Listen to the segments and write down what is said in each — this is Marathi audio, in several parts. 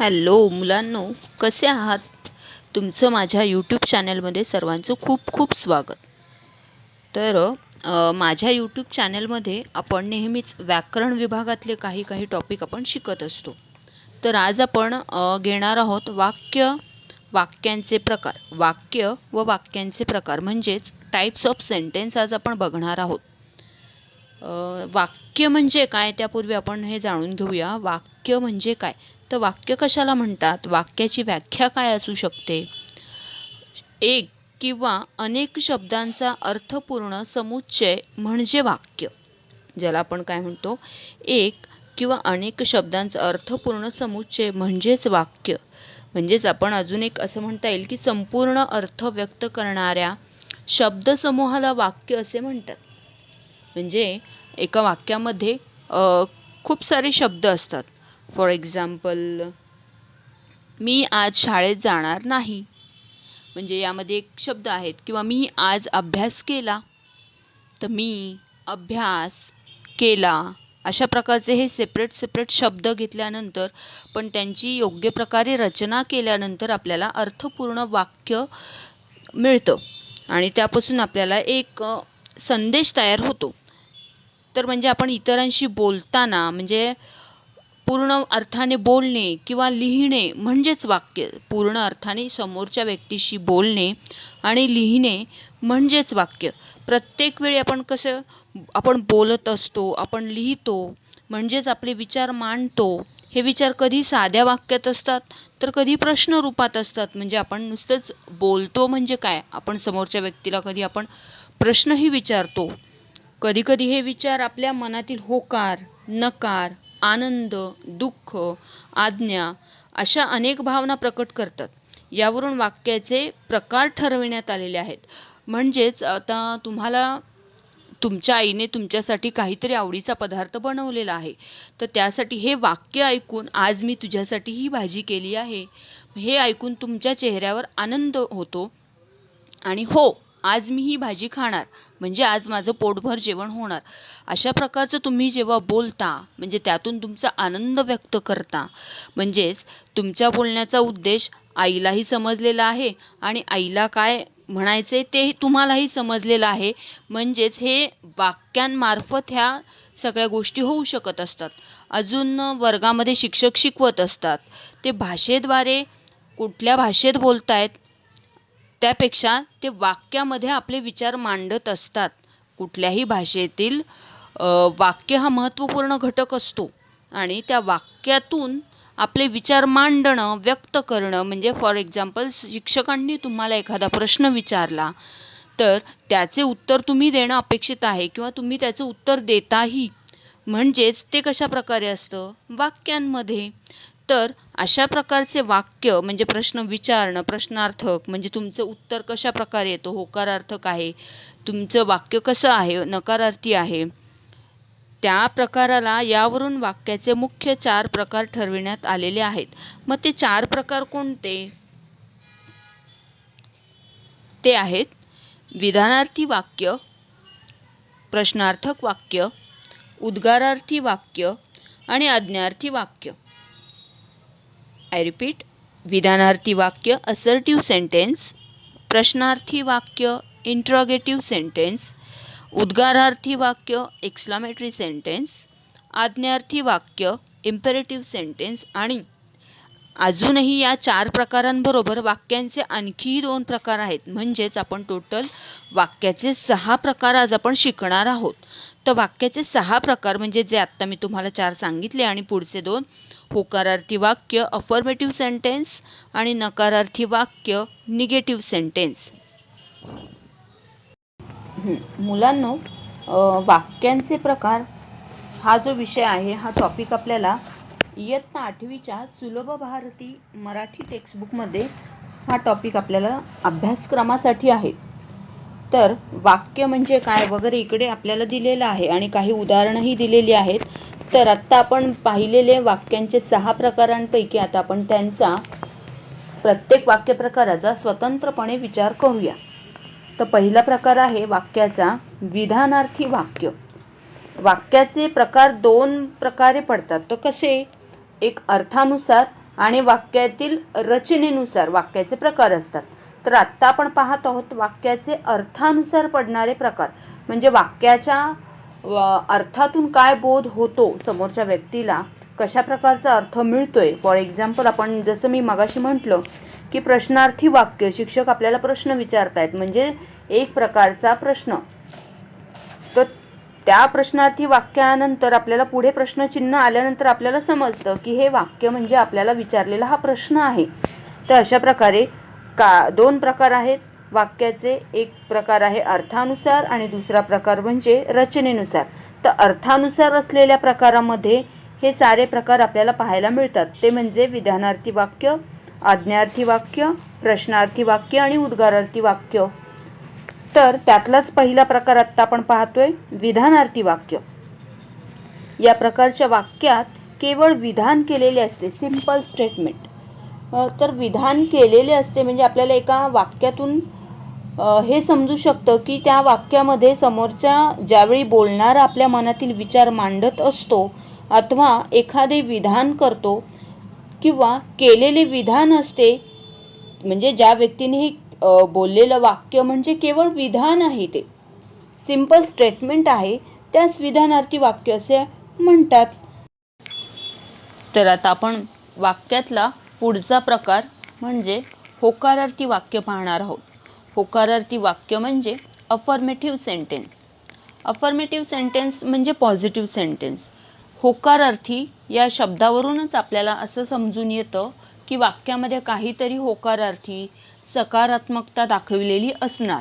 हॅलो मुलांनो, कसे आहात? तुमचं माझ्या यूट्यूब चॅनलमध्ये सर्वांचं खूप खूप स्वागत. तर माझ्या यूट्यूब चॅनलमध्ये आपण नेहमीच व्याकरण विभागातले काही टॉपिक आपण शिकत असतो. तर आज आपण घेणार आहोत वाक्यांचे प्रकार. वाक्य व वाक्यांचे प्रकार म्हणजेच टाइप्स ऑफ सेंटेन्स आज आपण बघणार आहोत. वाक्य म्हणजे काय त्यापूर्वी आपण हे जाणून घेऊया. वाक्य म्हणजे काय, तर वाक्य कशाला म्हणतात, वाक्याची व्याख्या काय असू शकते. एक किंवा अनेक शब्दांचा अर्थपूर्ण समुच्चय म्हणजे वाक्य, ज्याला आपण काय म्हणतो, एक किंवा अनेक शब्दांचा अर्थपूर्ण समुच्चय म्हणजेच वाक्य. म्हणजेच आपण अजून एक असं म्हणता येईल की संपूर्ण अर्थ व्यक्त करणाऱ्या शब्दसमूहाला वाक्य असे म्हणतात. म्हणजे एका वाक्यामध्ये खूप सारे शब्द असतात. फॉर एक्झाम्पल, मी आज शाळेत जाणार नाही, म्हणजे यामध्ये एक शब्द आहेत. किंवा मी आज अभ्यास केला, तर मी अभ्यास केला, अशा प्रकारचे हे सेपरेट शब्द घेतल्यानंतर पण त्यांची योग्य प्रकारे रचना केल्यानंतर आपल्याला अर्थपूर्ण वाक्य मिळतं आणि त्यापासून आपल्याला एक संदेश तयार होतो. तर म्हणजे आपण इतरांशी बोलताना म्हणजे पूर्ण अर्थाने बोलणे किंवा लिहिणे म्हणजेच वाक्य. पूर्ण अर्थाने समोरच्या व्यक्तीशी बोलणे आणि लिहिणे म्हणजेच वाक्य. प्रत्येक वेळी आपण बोलत असतो, आपण लिहितो, म्हणजेच आपले विचार मांडतो. हे विचार कधी साध्या वाक्यात असतात तर कधी प्रश्न रूपात असतात. म्हणजे आपण नुसतंच बोलतो म्हणजे काय, आपण समोरच्या व्यक्तीला कधी आपण प्रश्नही विचारतो. कधी कधी हे विचार आपल्या मनातील होकार, नकार, आनंद, दुःख, आज्ञा अशा अनेक भावना प्रकट करतात. यावरून वाक्याचे प्रकार ठरविण्यात आलेले आहेत. म्हणजेच आता तुमच्या आईने तुमच्यासाठी काहीतरी आवडीचा पदार्थ बनवलेला आहे, तर त्यासाठी हे वाक्य ऐकून, आज मी तुझ्यासाठी ही भाजी केली आहे, हे ऐकून तुमच्या चेहऱ्यावर आनंद होतो आणि हो, आज मी ही भाजी खाणार, म्हणजे आज माझं पोटभर जेवण होणार. अशा प्रकारचं तुम्ही जेव्हा बोलता म्हणजे त्यातून तुमचा आनंद व्यक्त करता. म्हणजेच तुमच्या बोलण्याचा उद्देश आईलाही समजलेला आहे आणि आईला काय म्हणायचे ते तुम्हालाही समजलेलं आहे. म्हणजेच हे वाक्यांमार्फत ह्या सगळ्या गोष्टी होऊ शकत असतात. अजून वर्गामध्ये शिक्षक शिकवत असतात, ते भाषेद्वारे कुठल्या भाषेत बोलतायत त्यापेक्षा ते वाक्यामध्ये आपले विचार मांडत असतात. कुठल्याही भाषेतील वाक्य हा महत्त्वपूर्ण घटक असतो आणि त्या वाक्यातून आपले विचार मांडणं, व्यक्त करणं. म्हणजे फॉर एक्झाम्पल, शिक्षकांनी तुम्हाला एखादा प्रश्न विचारला तर त्याचे उत्तर तुम्ही देणं अपेक्षित आहे किंवा तुम्ही त्याचं उत्तर देताही. म्हणजेच ते कशा प्रकारे असतं, वाक्यांमध्ये. तर अशा प्रकारचे वाक्य म्हणजे प्रश्न विचारणं, प्रश्नार्थक, म्हणजे तुमचं उत्तर कशा प्रकारे येतं, होकारार्थक आहे, तुमचं वाक्य कसं आहे, नकारार्थी आहे, त्या प्रकाराला यावरून वाक्याचे मुख्य 4 प्रकार ठरविण्यात आलेले आहेत. मग ते 4 प्रकार कोणते? ते आहेत विधानार्थी वाक्य, प्रश्नार्थक वाक्य, उद्गारार्थी वाक्य आणि आज्ञार्थी वाक्य. आय रिपीट, विधानार्थी वाक्य असर्टिव्ह सेंटेन्स, प्रश्नार्थी वाक्य इंट्रोगेटिव्ह सेंटेन्स, उद्गारार्थी वाक्य एक्सक्लामेटरी सेंटेन्स, आज्ञार्थी वाक्य इम्पेरेटिव्ह सेंटेन्स. आणि अजूनही या 4 प्रकारांबरोबर वाक्यांचे आणखीही 2 प्रकार आहेत. म्हणजेच आपण टोटल वाक्याचे 6 प्रकार आज आपण शिकणार आहोत. तर वाक्याचे 6 प्रकार म्हणजे जे आत्ता मी तुम्हाला 4 सांगितले आणि पुढचे 2 होकारार्थी वाक्य अफर्मेटिव्ह सेंटेन्स आणि नकारार्थी वाक्य निगेटिव्ह सेंटेन्स. मुलांनो, वाक्यांचे प्रकार हा जो विषय आहे, हा टॉपिक आपल्याला इयत्ता 8वीच्या सुलभ भारती मराठी टेक्स्टबुकमध्ये हा टॉपिक आपल्याला अभ्यासक्रमासाठी आहे. तर वाक्य म्हणजे काय वगैरे इकडे आपल्याला दिलेलं आहे आणि काही उदाहरणंही दिलेली आहेत. तर आत्ता आपण पाहिलेले वाक्यांचे 6 प्रकारांपैकी आता आपण त्यांचा प्रत्येक वाक्यप्रकाराचा स्वतंत्रपणे विचार करूया. तर पहिला प्रकार आहे वाक्याचा विधानार्थी वाक्य. वाक्याचे प्रकार 2 प्रकारे पडतात. तर कसे? एक अर्थानुसार आणि वाक्यातील रचनेनुसार वाक्याचे प्रकार असतात. तर आत्ता आपण पाहत आहोत वाक्याचे अर्थानुसार पडणारे प्रकार. म्हणजे वाक्याच्या अर्थातून काय बोध होतो समोरच्या व्यक्तीला, कशा प्रकारचा अर्थ मिळतोय. फॉर एक्झाम्पल आपण जसं मी मगाशी म्हटलं की प्रश्नार्थी वाक्य, शिक्षक आपल्याला प्रश्न विचारतायत म्हणजे एक प्रकारचा प्रश्न. तर त्या प्रश्नार्थी वाक्यानंतर आपल्याला पुढे प्रश्नचिन्ह आल्यानंतर आपल्याला समजतं की हे वाक्य म्हणजे आपल्याला विचारलेला हा प्रश्न आहे. तर अशा प्रकारे दोन प्रकार आहेत वाक्याचे. एक प्रकार आहे अर्थानुसार आणि दुसरा प्रकार म्हणजे रचनेनुसार. तर अर्थानुसार असलेल्या प्रकारामध्ये हे सारे प्रकार आपल्याला पाहायला मिळतात. ते म्हणजे विधानार्थी वाक्य, आज्ञार्थी वाक्य, प्रश्नार्थी वाक्य आणि उद्गारार्थी वाक्य. तर त्यातलाच पहिला प्रकार आत्ता आपण पाहतोय विधानार्थी वाक्य. या प्रकारच्या वाक्यात केवळ विधान केलेले असते, सिंपल स्टेटमेंट. तर विधान केलेले असते म्हणजे आपल्याला एका वाक्यातून हे समजू शकतं की त्या वाक्यामध्ये समोरच्या ज्यावेळी बोलणारा आपल्या मनातील विचार मांडत असतो अथवा एखादे विधान करतो किंवा केलेले विधान असते, म्हणजे ज्या व्यक्तीने हे बोललेलं वाक्य म्हणजे केवळ विधान आहे, ते सिंपल स्टेटमेंट आहे, त्यास विधानार्थी वाक्य असे म्हणतात. तर आता आपण वाक्यातला पुढचा प्रकार म्हणजे होकारार्थी वाक्य पाहणार आहोत. होकारार्थी वाक्य म्हणजे अफर्मेटिव्ह सेंटेन्स. अफर्मेटिव्ह सेंटेन्स म्हणजे पॉझिटिव्ह सेंटेन्स. होकारार्थी या शब्दावरूनच आपल्याला असं समजून येतं की वाक्यामध्ये काहीतरी होकारार्थी सकारात्मकता दाखविलेली असणार.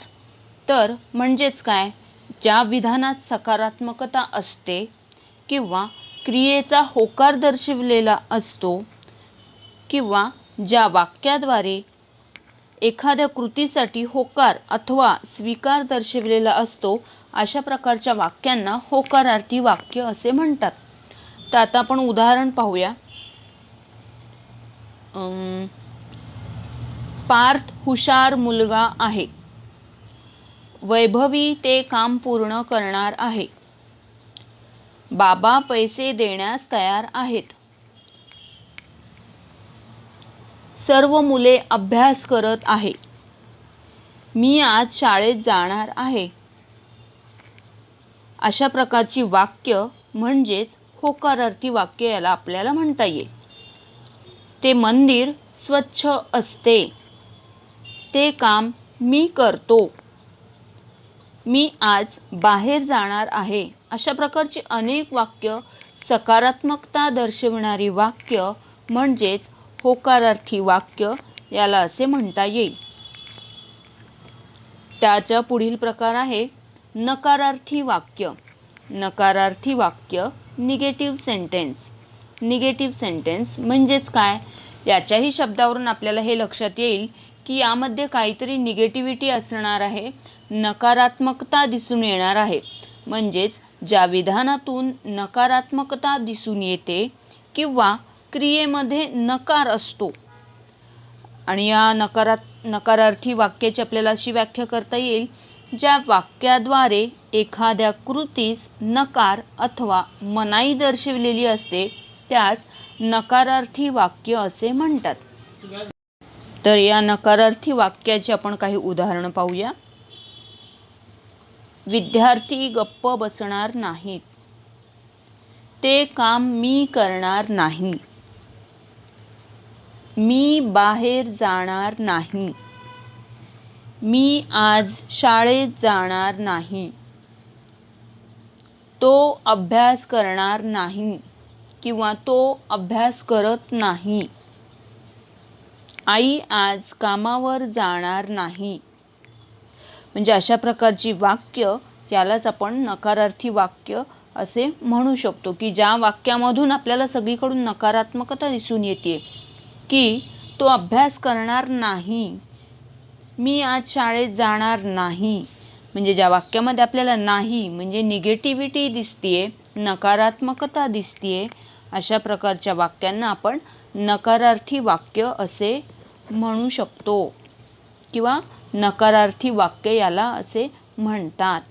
तर म्हणजेच काय, ज्या विधानात सकारात्मकता असते किंवा क्रियेचा होकार दर्शविलेला असतो किंवा ज्या वाक्याद्वारे एखाद्या कृतीसाठी होकार अथवा स्वीकार दर्शविलेला असतो, अशा प्रकारच्या वाक्यांना होकारार्थी वाक्य असे म्हणतात. तर आता आपण उदाहरण पाहूया. पार्थ हुशार मुलगा आहे. वैभवी ते काम पूर्ण करणार आहे. बाबा पैसे देण्यास तयार आहेत. सर्व मुले अभ्यास करत आहे. मी आज शाळेत जाणार आहे. अशा प्रकारची वाक्य म्हणजेच होकारार्थी वाक्य याला आपल्याला म्हणता येईल. ते मंदिर स्वच्छ असते. ते काम मी करतो. मी आज बाहेर जाणार आहे. अशा प्रकारची अनेक वाक्य सकारात्मकता दर्शविणारी वाक्य म्हणजेच होकारार्थी वाक्य याला असे म्हणता येईल. त्याचा पुढील प्रकार आहे नकारार्थी वाक्य. नकारार्थी वाक्य निगेटिव्ह सेंटेन्स. निगेटिव्ह सेंटेन्स म्हणजेच काय, याच्याही शब्दावरून आपल्याला हे लक्षात येईल की यामध्ये काहीतरी निगेटिव्हिटी असणार आहे, नकारात्मकता दिसून येणार आहे. म्हणजेच ज्या विधानातून नकारात्मकता दिसून येते किंवा क्रियेमध्ये नकार असतो, आणि या नकारार्थी वाक्याची आपल्याला अशी व्याख्या करता येईल, ज्या वाक्याद्वारे एखाद्या कृतीस नकार अथवा मनाई दर्शविलेली असते त्यास नकारार्थी वाक्य असे म्हणतात. तर या नकारार्थी वाक्याची आपण काही उदाहरणं पाहूया. विद्यार्थी गप्प बसणार नाहीत. ते काम मी करणार नाही. मी बाहेर जाणार नाही. मी आज शाळेत जाणार नाही. तो अभ्यास करणार नाही किंवा तो अभ्यास करत नाही. आई आज कामावर जाणार नाही. म्हणजे अशा प्रकारची वाक्य यालाच आपण नकारार्थी वाक्य असे म्हणू शकतो, की ज्या वाक्यामधून आपल्याला सगळीकडून नकारात्मकता दिसून येते की तो अभ्यास करणार नाही, मी आज शाळेत जाणार नाही. म्हणजे ज्या वाक्यामध्ये आपल्याला नाही म्हणजे निगेटिव्हिटी दिसतीये, नकारात्मकता दिसतीये, अशा प्रकारच्या वाक्यांना आपण नकारार्थी वाक्य असे म्हणू शकतो किंवा नकारार्थी वाक्य याला असे म्हणतात.